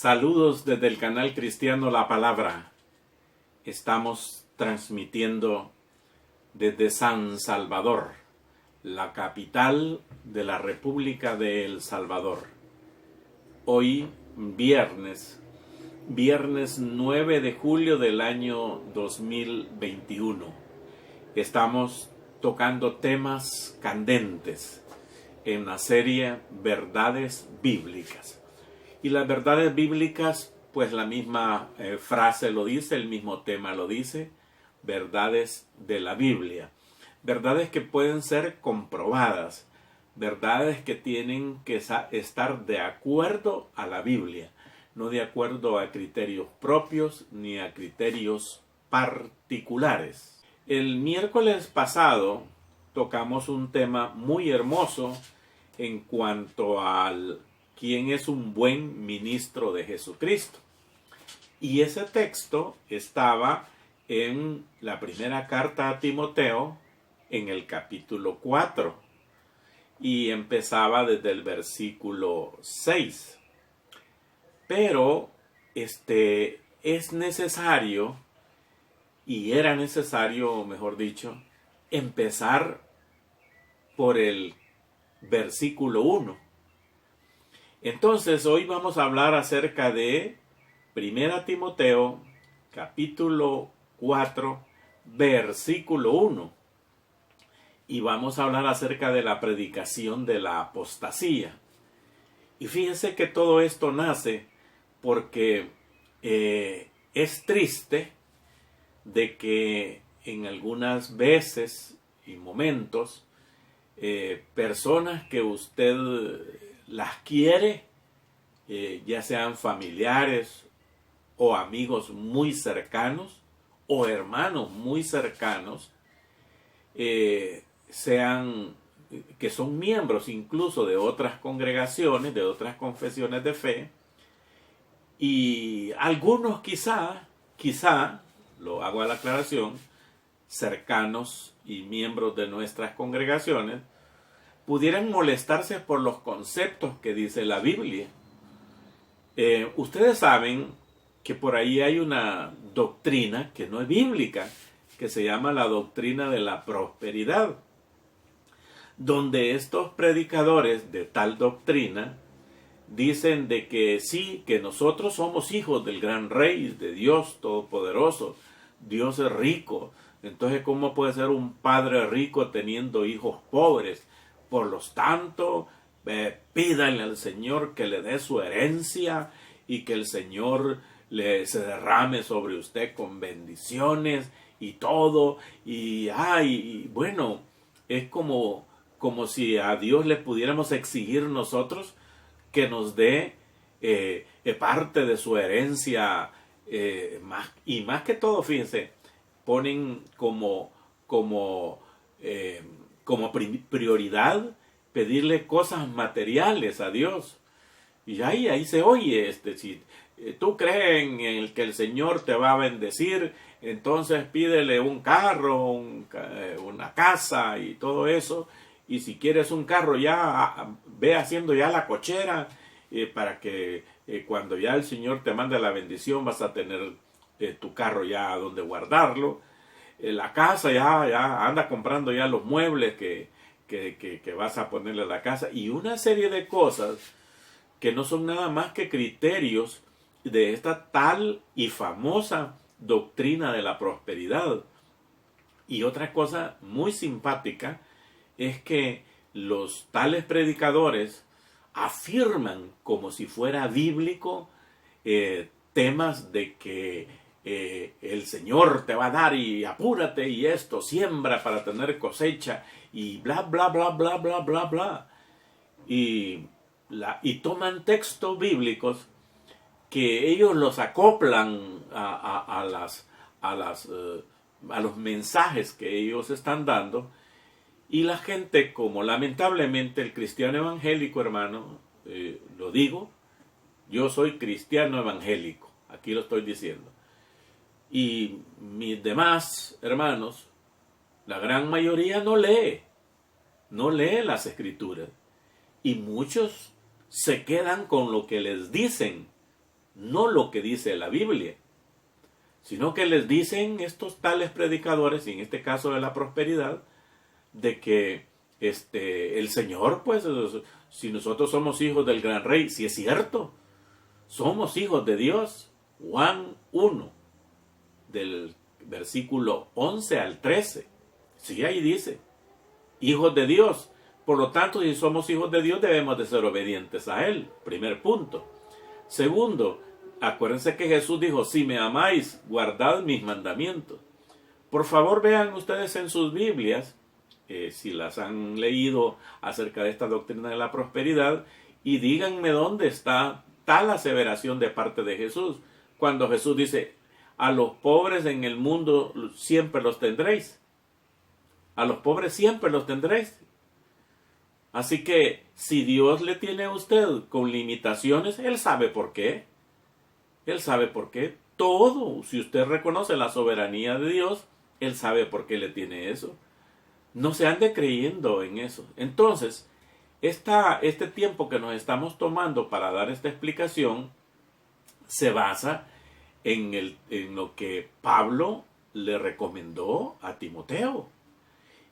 Saludos desde el canal cristiano La Palabra. Estamos transmitiendo desde San Salvador, la capital de la República de El Salvador. Hoy, viernes 9 de julio del año 2021. Estamos tocando temas candentes en la serie Verdades Bíblicas. Y las verdades bíblicas, pues la misma frase lo dice, el mismo tema lo dice, verdades de la Biblia. Verdades que pueden ser comprobadas, verdades que tienen que estar de acuerdo a la Biblia, no de acuerdo a criterios propios ni a criterios particulares. El miércoles pasado tocamos un tema muy hermoso en cuanto al quién es un buen ministro de Jesucristo. Y ese texto estaba en la primera carta a Timoteo, en el capítulo 4, y empezaba desde el versículo 6. Pero es necesario, y era necesario, mejor dicho, empezar por el versículo 1. Entonces, hoy vamos a hablar acerca de 1 Timoteo, capítulo 4, versículo 1. Y vamos a hablar acerca de la predicación de la apostasía. Y fíjense que todo esto nace porque es triste de que en algunas veces y momentos personas que usted las quiere, ya sean familiares o amigos muy cercanos o hermanos muy cercanos, sean que son miembros incluso de otras congregaciones, de otras confesiones de fe, y algunos quizá, lo hago a la aclaración, cercanos y miembros de nuestras congregaciones, pudieran molestarse por los conceptos que dice la Biblia. Ustedes saben que por ahí hay una doctrina que no es bíblica, que se llama la doctrina de la prosperidad, donde estos predicadores de tal doctrina dicen de que sí, que nosotros somos hijos del gran rey, de Dios Todopoderoso. Dios es rico. Entonces, ¿cómo puede ser un padre rico teniendo hijos pobres? Por lo tanto, pídanle al Señor que le dé su herencia y que el Señor se derrame sobre usted con bendiciones y todo. Y bueno, es como si a Dios le pudiéramos exigir nosotros que nos dé parte de su herencia. Más que todo, fíjense, ponen como prioridad pedirle cosas materiales a Dios. Y ahí se oye, si tú crees en el que el Señor te va a bendecir, entonces pídele un carro, una casa y todo eso. Y si quieres un carro, ya ve haciendo ya la cochera para que cuando ya el Señor te mande la bendición vas a tener tu carro ya donde guardarlo. La casa ya anda comprando ya los muebles que vas a ponerle a la casa, y una serie de cosas que no son nada más que criterios de esta tal y famosa doctrina de la prosperidad. Y otra cosa muy simpática es que los tales predicadores afirman como si fuera bíblico temas de que el Señor te va a dar y apúrate y esto, siembra para tener cosecha y bla bla bla bla bla bla bla, y toman textos bíblicos que ellos los acoplan a los mensajes que ellos están dando, y la gente, como lamentablemente el cristiano evangélico, hermano, lo digo, yo soy cristiano evangélico, aquí lo estoy diciendo, y mis demás hermanos, la gran mayoría no lee las escrituras, y muchos se quedan con lo que les dicen no lo que dice la Biblia, sino que les dicen estos tales predicadores, y en este caso de la prosperidad, de que el Señor, pues, si nosotros somos hijos del gran rey, si es cierto, somos hijos de Dios. Juan 1, del versículo 11 al 13. Sí, ahí dice, hijos de Dios. Por lo tanto, si somos hijos de Dios, debemos de ser obedientes a Él. Primer punto. Segundo, acuérdense que Jesús dijo, si me amáis, guardad mis mandamientos. Por favor, vean ustedes en sus Biblias, si las han leído acerca de esta doctrina de la prosperidad, y díganme dónde está tal aseveración de parte de Jesús. Cuando Jesús dice, a los pobres en el mundo siempre los tendréis. A los pobres siempre los tendréis. Así que si Dios le tiene a usted con limitaciones, Él sabe por qué. Él sabe por qué. Todo, si usted reconoce la soberanía de Dios, Él sabe por qué le tiene eso. No se ande creyendo en eso. Entonces, este tiempo que nos estamos tomando para dar esta explicación se basa en lo que Pablo le recomendó a Timoteo.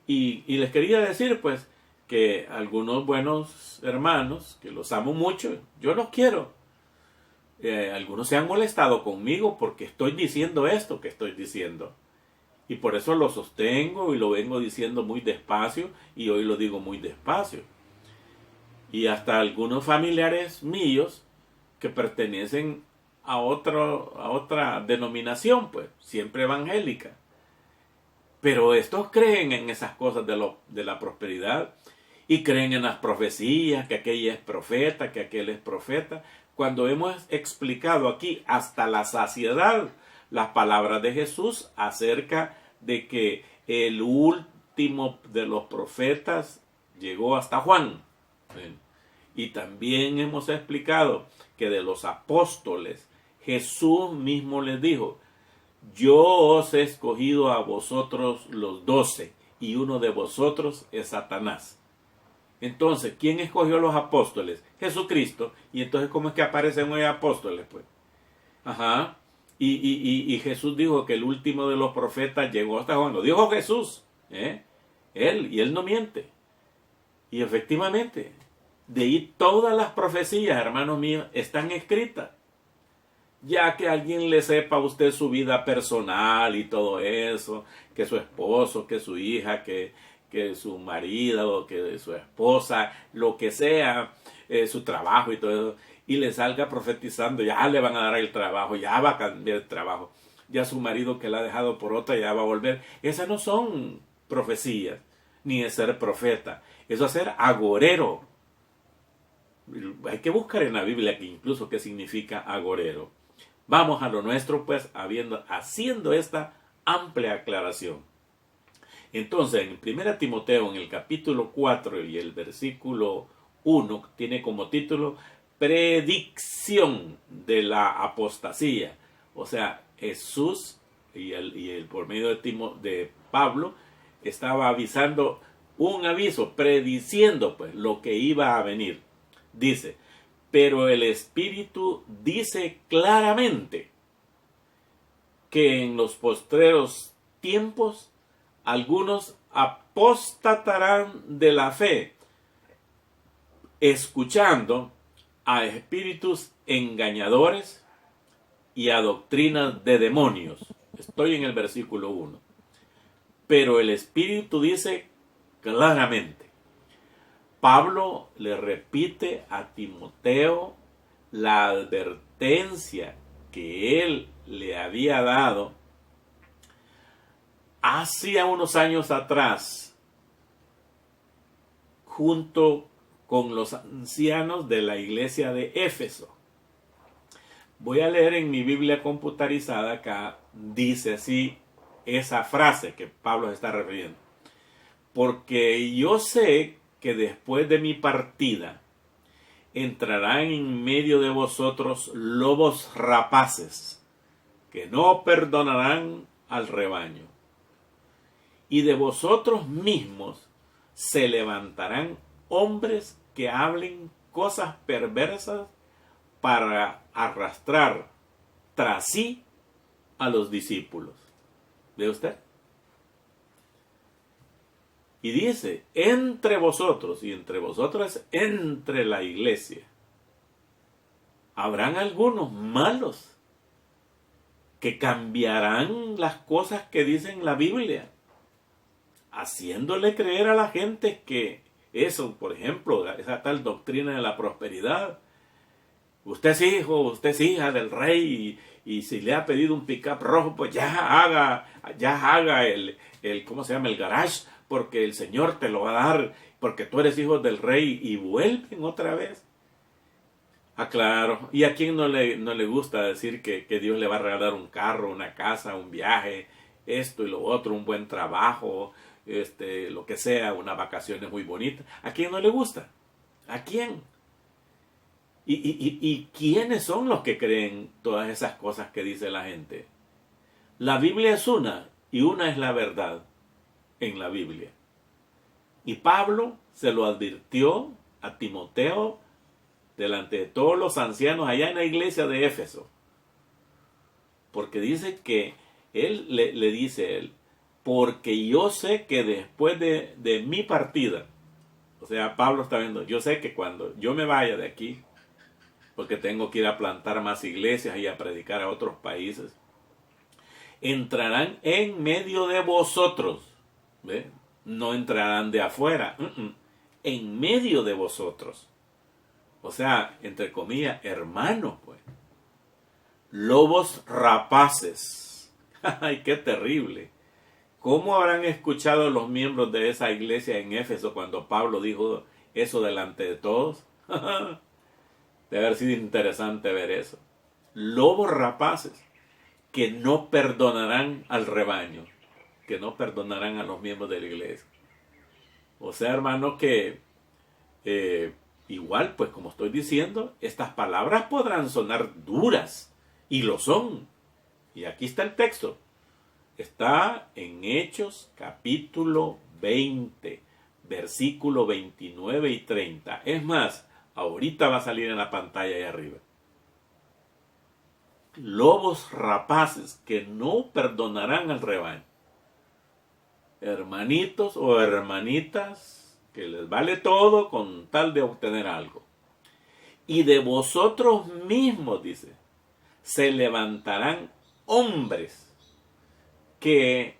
Y les quería decir, pues, que algunos buenos hermanos, que los amo mucho, yo los quiero. Algunos se han molestado conmigo porque estoy diciendo esto que estoy diciendo. Y por eso lo sostengo y lo vengo diciendo muy despacio, y hoy lo digo muy despacio. Y hasta algunos familiares míos que pertenecen a otra denominación, pues, siempre evangélica. Pero estos creen en esas cosas de la prosperidad y creen en las profecías, que aquella es profeta, que aquel es profeta, cuando hemos explicado aquí hasta la saciedad las palabras de Jesús acerca de que el último de los profetas llegó hasta Juan. Y también hemos explicado que de los apóstoles Jesús mismo les dijo, yo os he escogido a vosotros los 12 y uno de vosotros es Satanás. Entonces, ¿quién escogió a los apóstoles? Jesucristo. Y entonces, ¿cómo es que aparecen hoy apóstoles? Pues, ajá. Y Jesús dijo que el último de los profetas llegó hasta Juan. Lo dijo Jesús. Él no miente. Y efectivamente, de ahí todas las profecías, hermanos míos, están escritas. Ya que alguien le sepa a usted su vida personal y todo eso, que su esposo, que su hija, que su marido, que su esposa, lo que sea, su trabajo y todo eso, y le salga profetizando, ya le van a dar el trabajo, ya va a cambiar el trabajo, ya su marido que la ha dejado por otra ya va a volver. Esas no son profecías, ni es ser profeta, eso es ser agorero. Hay que buscar en la Biblia que incluso qué significa agorero. Vamos a lo nuestro, pues, haciendo esta amplia aclaración. Entonces, en 1 Timoteo, en el capítulo 4 y el versículo 1, tiene como título Predicción de la apostasía. O sea, Jesús y por medio de Pablo estaba avisando un aviso, prediciendo pues lo que iba a venir. Dice, pero el Espíritu dice claramente que en los postreros tiempos algunos apostatarán de la fe, escuchando a espíritus engañadores y a doctrinas de demonios. Estoy en el versículo 1. Pero el Espíritu dice claramente. Pablo le repite a Timoteo la advertencia que él le había dado hacía unos años atrás, junto con los ancianos de la iglesia de Éfeso. Voy a leer en mi Biblia computarizada acá, dice así esa frase que Pablo se está refiriendo. Porque yo sé que después de mi partida entrarán en medio de vosotros lobos rapaces, que no perdonarán al rebaño. Y de vosotros mismos se levantarán hombres que hablen cosas perversas para arrastrar tras sí a los discípulos. ¿Ve usted? Y dice, entre vosotros, y entre vosotras, entre la iglesia, habrán algunos malos que cambiarán las cosas que dice la Biblia, haciéndole creer a la gente que eso, por ejemplo, esa tal doctrina de la prosperidad, usted es hijo, usted es hija del rey y si le ha pedido un pick-up rojo, pues ya haga el ¿cómo se llama? El garage, porque el Señor te lo va a dar, porque tú eres hijo del rey, y vuelven otra vez. Ah, claro. ¿Y a quién no le gusta decir que Dios le va a regalar un carro, una casa, un viaje, esto y lo otro, un buen trabajo, lo que sea, unas vacaciones muy bonitas? ¿A quién no le gusta? ¿A quién? ¿Y quiénes son los que creen todas esas cosas que dice la gente? La Biblia es una, y una es la verdad en la Biblia. Y Pablo se lo advirtió a Timoteo delante de todos los ancianos allá en la iglesia de Éfeso. Porque dice que él le dice él, porque yo sé que después de mi partida, o sea, Pablo está viendo, yo sé que cuando yo me vaya de aquí, porque tengo que ir a plantar más iglesias y a predicar a otros países, entrarán en medio de vosotros, ¿ve? No entrarán de afuera, en medio de vosotros. O sea, entre comillas, hermanos, pues. Lobos rapaces. ¡Ay, qué terrible! ¿Cómo habrán escuchado los miembros de esa iglesia en Éfeso cuando Pablo dijo eso delante de todos? Debe haber sido interesante ver eso. Lobos rapaces que no perdonarán al rebaño, que no perdonarán a los miembros de la iglesia. O sea, hermano, que igual, pues como estoy diciendo, estas palabras podrán sonar duras, y lo son. Y aquí está el texto. Está en Hechos capítulo 20, versículo 29 y 30. Es más, ahorita va a salir en la pantalla ahí arriba. Lobos rapaces que no perdonarán al rebaño. Hermanitos o hermanitas que les vale todo con tal de obtener algo. Y de vosotros mismos, dice, se levantarán hombres que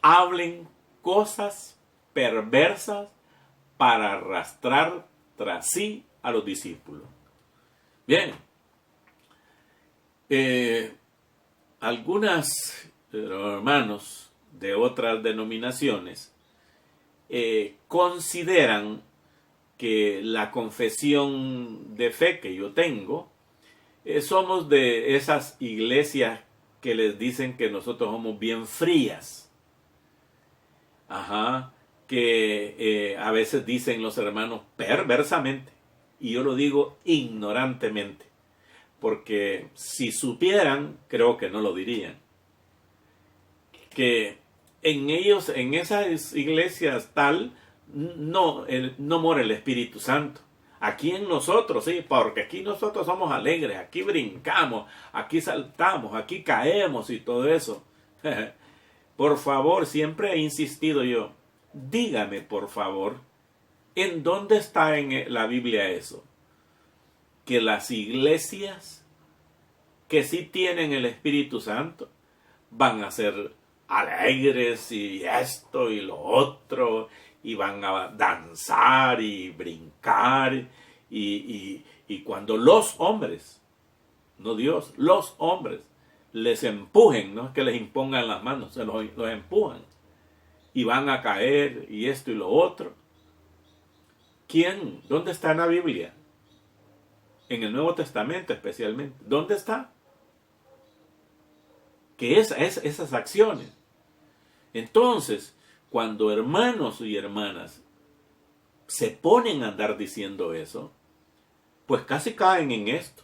hablen cosas perversas para arrastrar tras sí a los discípulos. Bien, algunos hermanos de otras denominaciones consideran que la confesión de fe que yo tengo, somos de esas iglesias que les dicen que nosotros somos bien frías. Que a veces dicen los hermanos perversamente, y yo lo digo ignorantemente, porque si supieran, creo que no lo dirían. Que en ellos, en esas iglesias tal, no mora el Espíritu Santo. Aquí en nosotros, sí, porque aquí nosotros somos alegres, aquí brincamos, aquí saltamos, aquí caemos y todo eso. Por favor, siempre he insistido yo, dígame por favor, ¿en dónde está en la Biblia eso? Que las iglesias que sí tienen el Espíritu Santo van a ser alegres y esto y lo otro, y van a danzar y brincar, y cuando los hombres, no Dios, los hombres les empujen, no es que les impongan las manos, se los empujan y van a caer y esto y lo otro. ¿Quién? ¿Dónde está en la Biblia? En el Nuevo Testamento especialmente. ¿Dónde está? Que esas acciones. Entonces, cuando hermanos y hermanas se ponen a andar diciendo eso, pues casi caen en esto.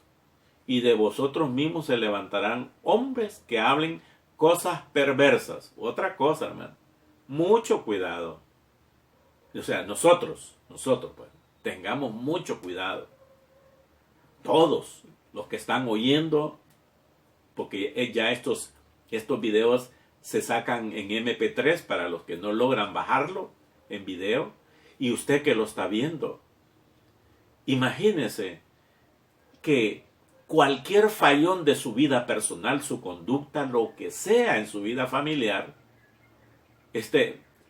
Y de vosotros mismos se levantarán hombres que hablen cosas perversas. Otra cosa, hermano. Mucho cuidado. O sea, nosotros pues, tengamos mucho cuidado. Todos. los que están oyendo, porque ya estos videos se sacan en MP3 para los que no logran bajarlo en video, y usted que lo está viendo, imagínese que cualquier fallón de su vida personal, su conducta, lo que sea en su vida familiar,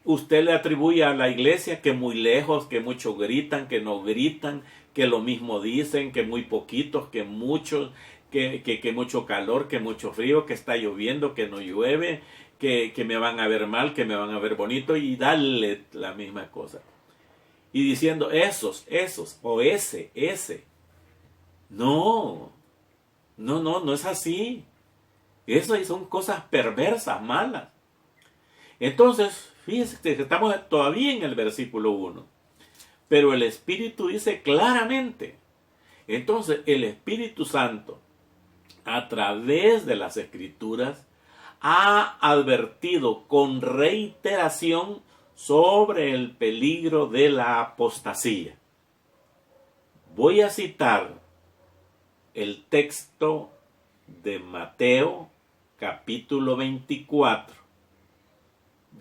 usted le atribuye a la iglesia que muy lejos, que muchos gritan, que no gritan, que lo mismo dicen, que muy poquitos, que muchos, que mucho calor, que mucho frío, que está lloviendo, que no llueve, que me van a ver mal, que me van a ver bonito, y darle la misma cosa. Y diciendo esos, o ese. No es así. Eso son cosas perversas, malas. Entonces, fíjense que estamos todavía en el versículo 1. Pero el Espíritu dice claramente. Entonces, el Espíritu Santo, a través de las Escrituras, ha advertido con reiteración sobre el peligro de la apostasía. Voy a citar el texto de Mateo, capítulo 24,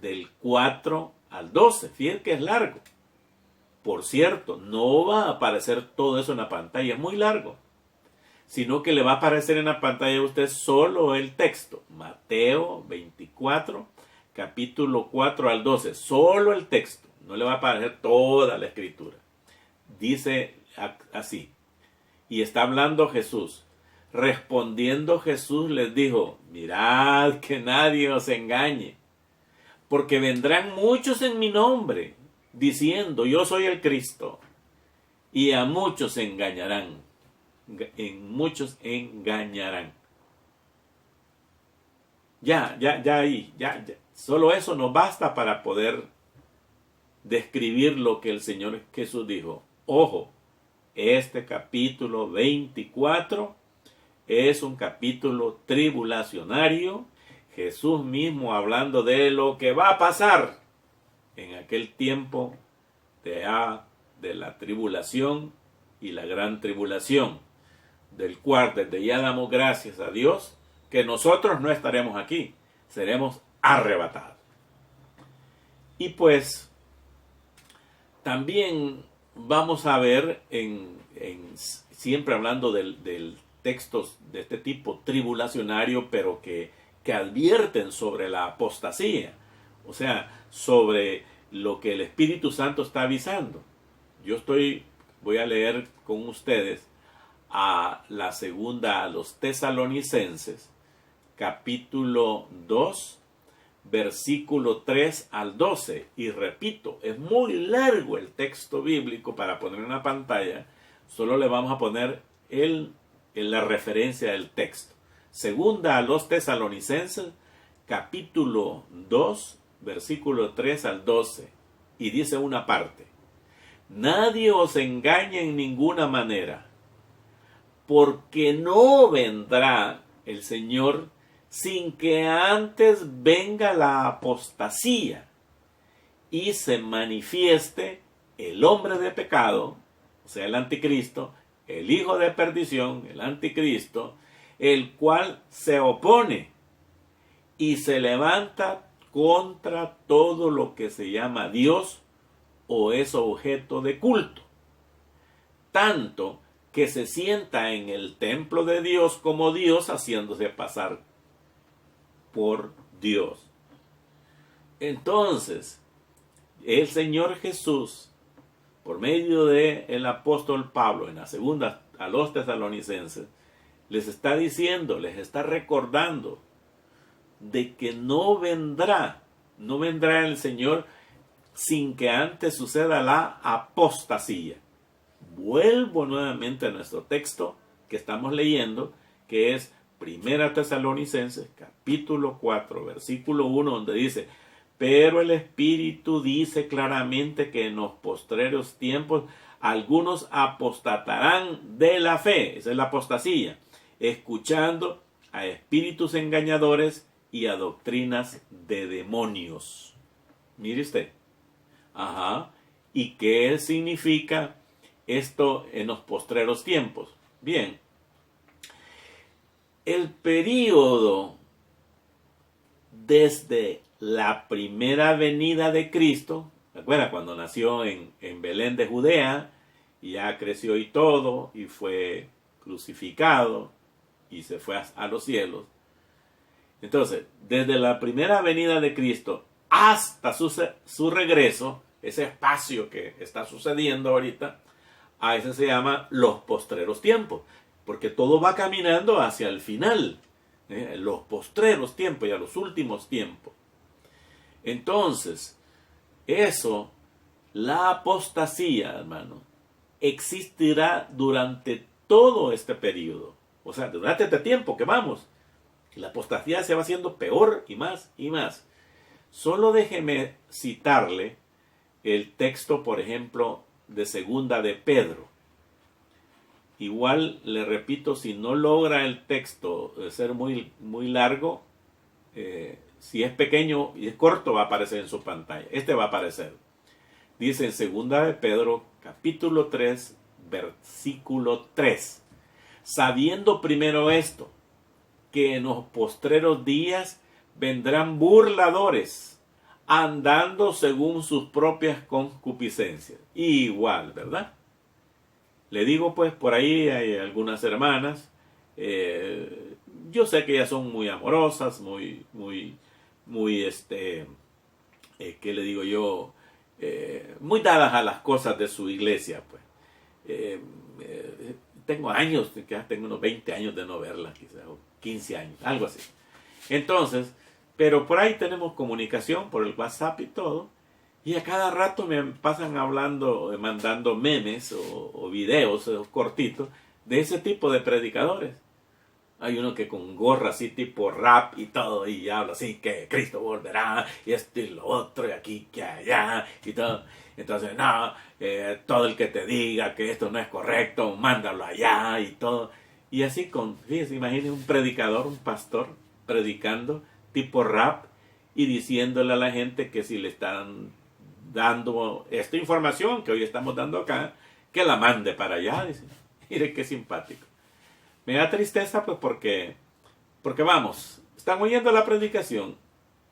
del 4 al 12. Fíjense que es largo. Por cierto, no va a aparecer todo eso en la pantalla, es muy largo, sino que le va a aparecer en la pantalla a usted solo el texto. Mateo 24, capítulo 4 al 12, solo el texto, no le va a aparecer toda la escritura. Dice así, y está hablando Jesús. Respondiendo Jesús les dijo, mirad que nadie os engañe, porque vendrán muchos en mi nombre, diciendo, yo soy el Cristo, y a muchos engañarán. Muchos engañarán. Ya. Solo eso nos basta para poder describir lo que el Señor Jesús dijo. Ojo, este capítulo 24 es un capítulo tribulacionario. Jesús mismo hablando de lo que va a pasar en aquel tiempo de la tribulación y la gran tribulación, del cual desde ya damos gracias a Dios que nosotros no estaremos aquí, seremos arrebatados. Y pues también vamos a ver siempre hablando del textos de este tipo tribulacionario, pero que advierten sobre la apostasía, o sea, sobre lo que el Espíritu Santo está avisando. Voy a leer con ustedes a la segunda a los Tesalonicenses, capítulo 2, versículo 3 al 12. Y repito, es muy largo el texto bíblico para poner en la pantalla. Solo le vamos a poner en la referencia del texto. Segunda a los Tesalonicenses, capítulo 2, versículo 3 al 12. Y dice una parte: nadie os engañe en ninguna manera, porque no vendrá el Señor sin que antes venga la apostasía y se manifieste el hombre de pecado, o sea, el anticristo, el hijo de perdición, el anticristo, el cual se opone y se levanta contra todo lo que se llama Dios o es objeto de culto, tanto que se sienta en el templo de Dios como Dios, haciéndose pasar por Dios. Entonces, el Señor Jesús, por medio del apóstol Pablo, en la segunda a los Tesalonicenses, les está diciendo, les está recordando de que no vendrá el Señor sin que antes suceda la apostasía. Vuelvo nuevamente a nuestro texto que estamos leyendo, que es Primera Tesalonicenses, capítulo 4, versículo 1, donde dice: pero el Espíritu dice claramente que en los postreros tiempos algunos apostatarán de la fe, esa es la apostasía, escuchando a espíritus engañadores y a doctrinas de demonios. Mire usted. ¿Y qué significa esto en los postreros tiempos? Bien, el período desde la primera venida de Cristo, ¿recuerda? Cuando nació en Belén de Judea, y ya creció y todo, y fue crucificado, y se fue a los cielos. Entonces, desde la primera venida de Cristo hasta su regreso, ese espacio que está sucediendo ahorita, a ese se llama los postreros tiempos, porque todo va caminando hacia el final, los postreros tiempos y a los últimos tiempos. Entonces, eso, la apostasía, hermano, existirá durante todo este periodo. O sea, durante este tiempo que vamos, la apostasía se va haciendo peor y más y más. Solo déjeme citarle el texto, por ejemplo, de segunda de Pedro. Igual, le repito, si no logra el texto ser muy largo, si es pequeño y es corto, va a aparecer en su pantalla. Este va a aparecer. Dice en segunda de Pedro, capítulo 3, versículo 3. Sabiendo primero esto, que en los postreros días vendrán burladores, andando según sus propias concupiscencias. Igual, ¿verdad? Le digo, pues, por ahí hay algunas hermanas, yo sé que ellas son muy amorosas, muy, ¿qué le digo yo? Muy dadas a las cosas de su iglesia, pues. Tengo años, quizás tengo unos 20 años de no verla, quizás, o 15 años, algo así. Entonces, pero por ahí tenemos comunicación por el WhatsApp y todo, y a cada rato me pasan hablando, mandando memes o videos cortitos de ese tipo de predicadores. Hay uno que con gorra así tipo rap y todo, y habla así que Cristo volverá, y esto y lo otro, y aquí, que allá, y todo. Entonces, no, todo el que te diga que esto no es correcto, mándalo allá, y todo. Y así, fíjense, imaginen un predicador, un pastor, predicando tipo rap, y diciéndole a la gente que si le están dando esta información que hoy estamos dando acá, que la mande para allá. Dice. Mire qué simpático. Me da tristeza, pues, porque vamos, están oyendo la predicación,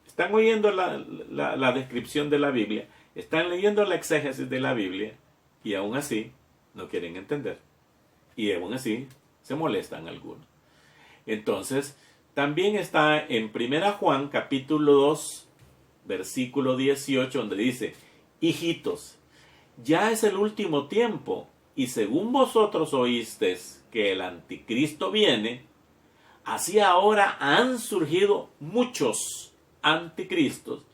están oyendo la descripción de la Biblia, están leyendo la exégesis de la Biblia, y aún así no quieren entender. Y aún así se molestan algunos. Entonces, también está en 1 Juan, capítulo 2, versículo 18, donde dice, hijitos, ya es el último tiempo, y según vosotros oísteis que el anticristo viene, así ahora han surgido muchos anticristos.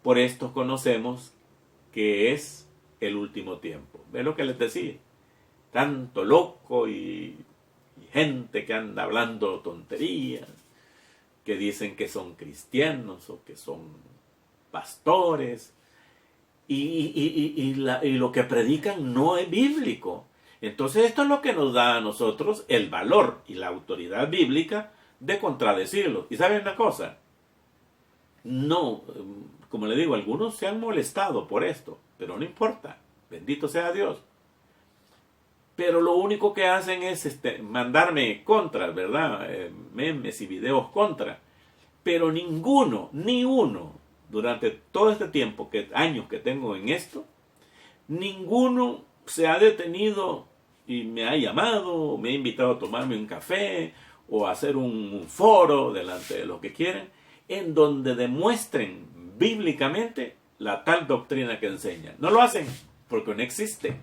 Por esto conocemos que es el último tiempo. ¿Ves lo que les decía? Tanto loco y gente que anda hablando tonterías, que dicen que son cristianos o que son pastores, y lo que predican no es bíblico. Entonces esto es lo que nos da a nosotros el valor y la autoridad bíblica de contradecirlo. ¿Y saben una cosa? No, como le digo, algunos se han molestado por esto, pero no importa, bendito sea Dios. Pero lo único que hacen es mandarme contras, ¿verdad? Memes y videos contra. Pero ninguno, ni uno, durante todo este tiempo, años que tengo en esto, ninguno se ha detenido y me ha llamado, me ha invitado a tomarme un café o a hacer un foro delante de los que quieren, en donde demuestren bíblicamente la tal doctrina que enseñan. No lo hacen porque no existe.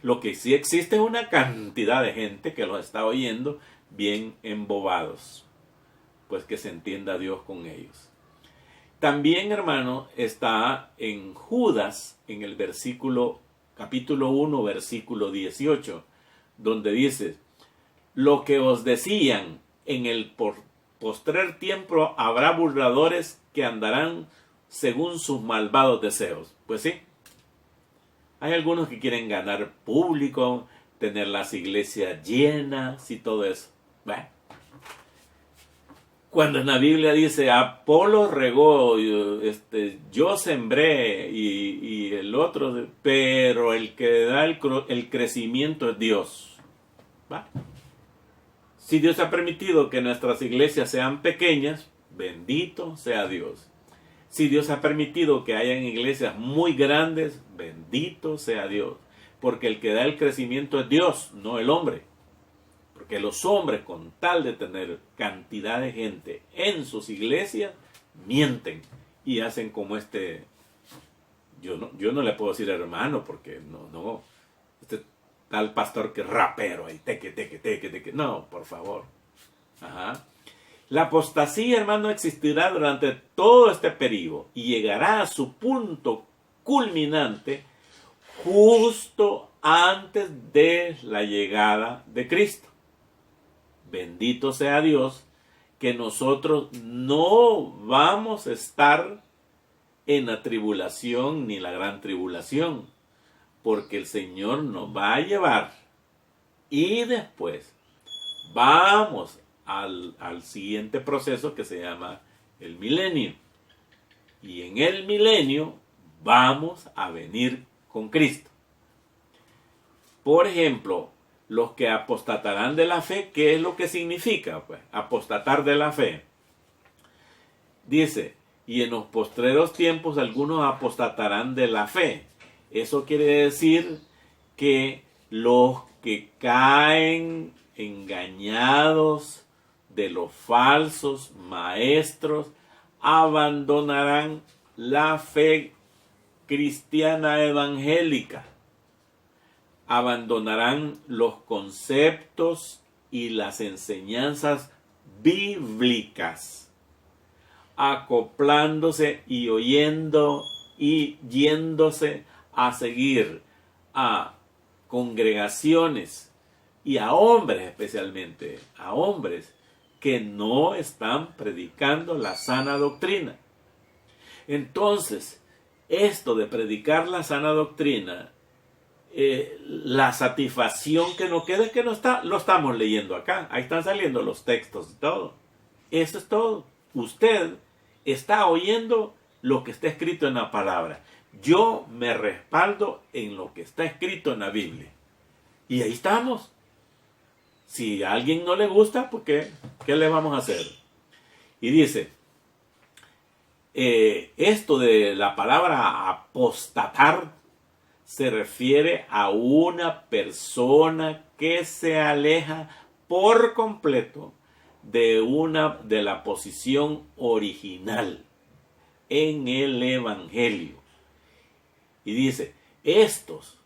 Lo que sí existe es una cantidad de gente que los está oyendo bien embobados. Pues que se entienda Dios con ellos. También, hermano, está en Judas, en el capítulo 1, versículo 18, donde dice, lo que os decían, en el postrer tiempo habrá burladores que andarán según sus malvados deseos. Pues sí, hay algunos que quieren ganar público, tener las iglesias llenas y todo eso. Bueno, cuando en la Biblia dice, Apolo regó, yo sembré y el otro, pero el que da el crecimiento es Dios. ¿Va? Si Dios ha permitido que nuestras iglesias sean pequeñas, bendito sea Dios. Si Dios ha permitido que hayan iglesias muy grandes, bendito sea Dios. Porque el que da el crecimiento es Dios, no el hombre. Porque los hombres, con tal de tener cantidad de gente en sus iglesias, mienten y hacen como yo no le puedo decir hermano, porque no, este tal pastor que es rapero, ahí, teque. No, por favor. Ajá. La apostasía, hermano, existirá durante todo este periodo y llegará a su punto culminante justo antes de la llegada de Cristo. Bendito sea Dios que nosotros no vamos a estar en la tribulación ni la gran tribulación, porque el Señor nos va a llevar y después vamos al siguiente proceso que se llama el milenio. Y en el milenio vamos a venir con Cristo. Por ejemplo, los que apostatarán de la fe, ¿qué es lo que significa? Pues, apostatar de la fe. Dice, y en los postreros tiempos algunos apostatarán de la fe. Eso quiere decir que los que caen engañados de los falsos maestros abandonarán la fe cristiana evangélica, abandonarán los conceptos y las enseñanzas bíblicas, acoplándose y oyendo y yéndose a seguir a congregaciones y a hombres, especialmente a hombres que no están predicando la sana doctrina. Entonces, esto de predicar la sana doctrina, la satisfacción que nos queda es que lo estamos leyendo acá. Ahí están saliendo los textos y todo. Eso es todo. Usted está oyendo lo que está escrito en la palabra. Yo me respaldo en lo que está escrito en la Biblia. Y ahí estamos. Si a alguien no le gusta, pues ¿qué le vamos a hacer? Y dice, esto de la palabra apostatar se refiere a una persona que se aleja por completo de la posición original en el Evangelio. Y dice, estos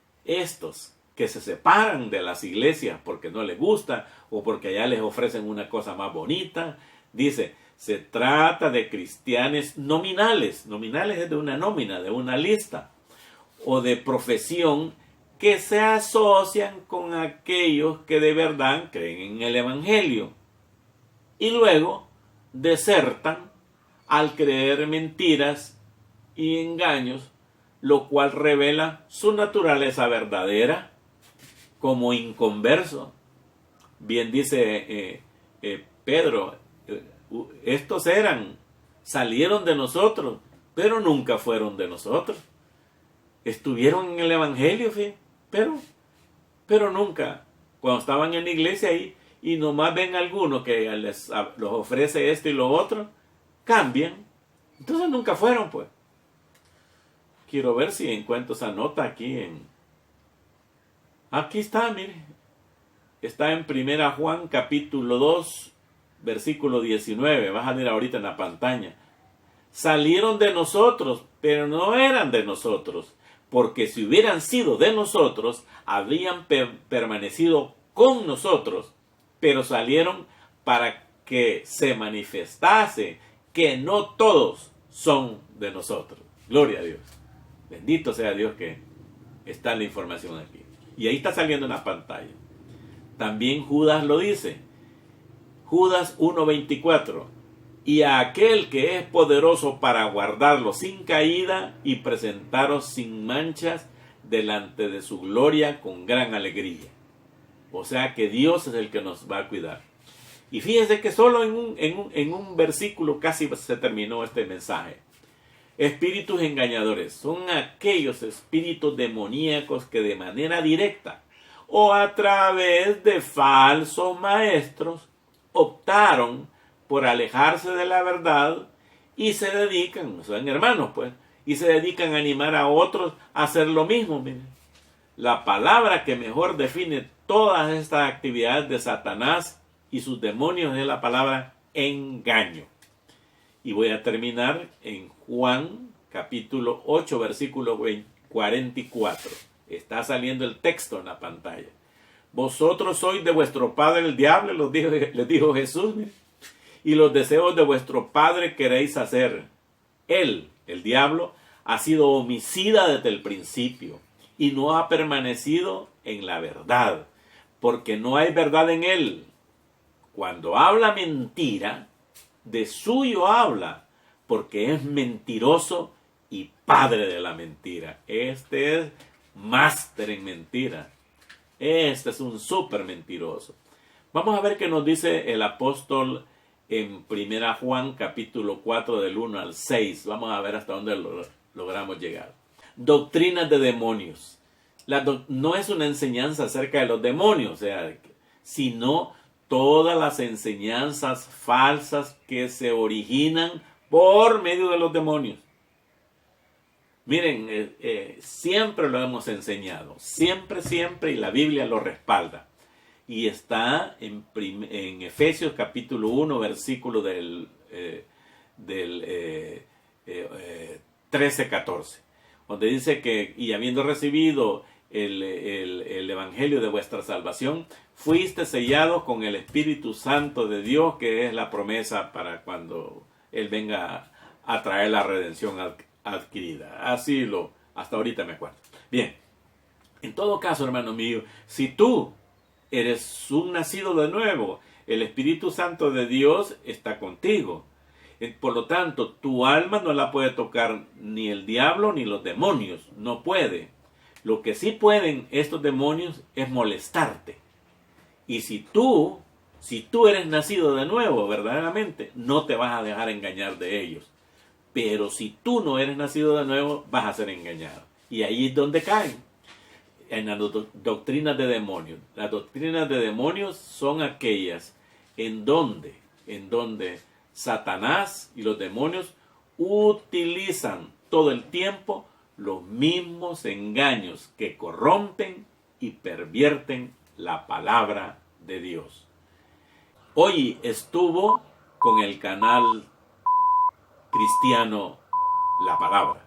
que se separan de las iglesias porque no les gusta o porque allá les ofrecen una cosa más bonita, dice, se trata de cristianos nominales. Nominales es de una nómina, de una lista, o de profesión que se asocian con aquellos que de verdad creen en el Evangelio y luego desertan al creer mentiras y engaños, lo cual revela su naturaleza verdadera como inconverso. Bien dice Pedro, estos salieron de nosotros, pero nunca fueron de nosotros. Estuvieron en el Evangelio, pero nunca, cuando estaban en la iglesia ahí, y nomás ven algunos que los ofrece esto y lo otro, cambian. Entonces nunca fueron, pues. Quiero ver si encuentro esa nota aquí Aquí está, mire. Está en 1 Juan capítulo 2, versículo 19. Vas a ver ahorita en la pantalla. Salieron de nosotros, pero no eran de nosotros. Porque si hubieran sido de nosotros, habrían permanecido con nosotros. Pero salieron para que se manifestase que no todos son de nosotros. Gloria a Dios. Bendito sea Dios que está la información aquí. Y ahí está saliendo en la pantalla. También Judas lo dice. Judas 1:24. Y a aquel que es poderoso para guardarlo sin caída y presentaros sin manchas delante de su gloria con gran alegría. O sea que Dios es el que nos va a cuidar. Y fíjense que solo en un versículo casi se terminó este mensaje. Espíritus engañadores son aquellos espíritus demoníacos que de manera directa o a través de falsos maestros optaron por alejarse de la verdad y se dedican, son hermanos pues, y se dedican a animar a otros a hacer lo mismo. Miren. La palabra que mejor define todas estas actividades de Satanás y sus demonios es la palabra engaño. Y voy a terminar en Juan capítulo 8 versículo 44. Está saliendo el texto en la pantalla. Vosotros sois de vuestro padre el diablo, les dijo Jesús, y los deseos de vuestro padre queréis hacer. Él, el diablo, ha sido homicida desde el principio y no ha permanecido en la verdad, porque no hay verdad en él. Cuando habla mentira, de suyo habla, porque es mentiroso y padre de la mentira. Este es máster en mentira. Este es un súper mentiroso. Vamos a ver qué nos dice el apóstol en 1 Juan capítulo 4 del 1 al 6. Vamos a ver hasta dónde logramos llegar. Doctrinas de demonios. No es una enseñanza acerca de los demonios, sino todas las enseñanzas falsas que se originan por medio de los demonios. Miren, siempre lo hemos enseñado, siempre, y la Biblia lo respalda. Y está en Efesios capítulo 1, versículo del 13-14, donde dice que, y habiendo recibido el evangelio de vuestra salvación, fuiste sellados con el Espíritu Santo de Dios, que es la promesa para cuando Él venga a traer la redención adquirida. Hasta ahorita me acuerdo. Bien, en todo caso, hermano mío, si tú eres un nacido de nuevo, el Espíritu Santo de Dios está contigo. Por lo tanto, tu alma no la puede tocar ni el diablo ni los demonios. No puede. Lo que sí pueden estos demonios es molestarte. Y si tú eres nacido de nuevo, verdaderamente, no te vas a dejar engañar de ellos. Pero si tú no eres nacido de nuevo, vas a ser engañado. Y ahí es donde caen. En las doctrinas de demonios. Las doctrinas de demonios son aquellas en donde Satanás y los demonios utilizan todo el tiempo los mismos engaños que corrompen y pervierten la palabra de Dios. Hoy estuvo con el canal cristiano La Palabra.